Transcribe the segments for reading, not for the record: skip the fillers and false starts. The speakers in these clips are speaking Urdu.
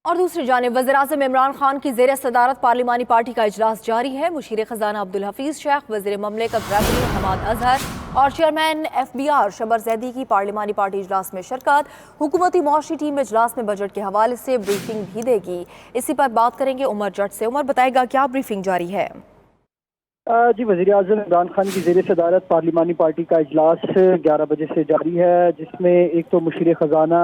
اور دوسری جانب وزیراعظم عمران خان کی زیر صدارت پارلیمانی پارٹی کا اجلاس جاری ہے۔ مشیر خزانہ عبدالحفیظ شیخ، وزیر مملکت ریونیو حماد اظہر اور چیئرمین FBR شبر زیدی کی پارلیمانی پارٹی اجلاس میں شرکت۔ حکومتی معاشی ٹیم اجلاس میں بجٹ کے حوالے سے بریفنگ بھی دے گی۔ اسی پر بات کریں گے عمر جٹ سے۔ عمر بتائے گا کیا بریفنگ جاری ہے؟ جی، وزیر اعظم عمران خان کی زیر صدارت پارلیمانی پارٹی کا اجلاس 11 بجے سے جاری ہے، جس میں ایک تو مشیر خزانہ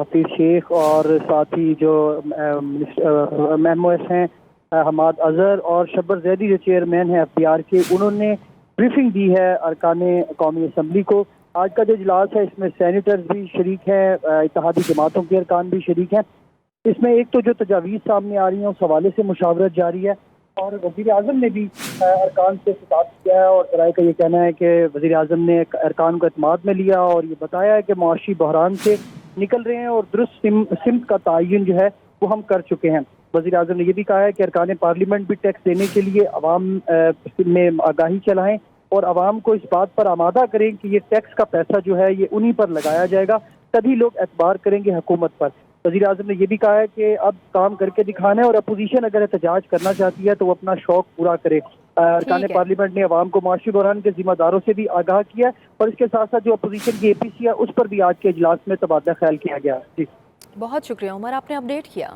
حفیظ شیخ اور ساتھ ہی جو ممبرس ہیں حماد اظہر اور شبر زیدی جو چیئرمین ہیں FBR کے، انہوں نے بریفنگ دی ہے ارکان قومی اسمبلی کو۔ آج کا جو اجلاس ہے اس میں سینیٹرز بھی شریک ہیں، اتحادی جماعتوں کے ارکان بھی شریک ہیں۔ اس میں ایک تو جو تجاویز سامنے آ رہی ہیں اس حوالے سے مشاورت جاری ہے، اور وزیر اعظم نے بھی ارکان سے خطاب کیا ہے، اور ذرائع کا یہ کہنا ہے کہ وزیر اعظم نے ارکان کو اعتماد میں لیا اور یہ بتایا ہے کہ معاشی بحران سے نکل رہے ہیں اور درست سمت کا تعین جو ہے وہ ہم کر چکے ہیں۔ وزیر اعظم نے یہ بھی کہا ہے کہ ارکان پارلیمنٹ بھی ٹیکس دینے کے لیے عوام میں آگاہی چلائیں اور عوام کو اس بات پر آمادہ کریں کہ یہ ٹیکس کا پیسہ جو ہے یہ انہی پر لگایا جائے گا، تبھی لوگ اعتبار کریں گے حکومت پر۔ وزیر اعظم نے یہ بھی کہا ہے کہ اب کام کر کے دکھانا ہے، اور اپوزیشن اگر احتجاج کرنا چاہتی ہے تو وہ اپنا شوق پورا کرے۔ ارکان پارلیمنٹ نے عوام کو معاشی بحران کے ذمہ داروں سے بھی آگاہ کیا، اور اس کے ساتھ ساتھ جو اپوزیشن کی APC ہے اس پر بھی آج کے اجلاس میں تبادلہ خیال کیا گیا۔ جی بہت شکریہ عمر، آپ نے اپڈیٹ کیا۔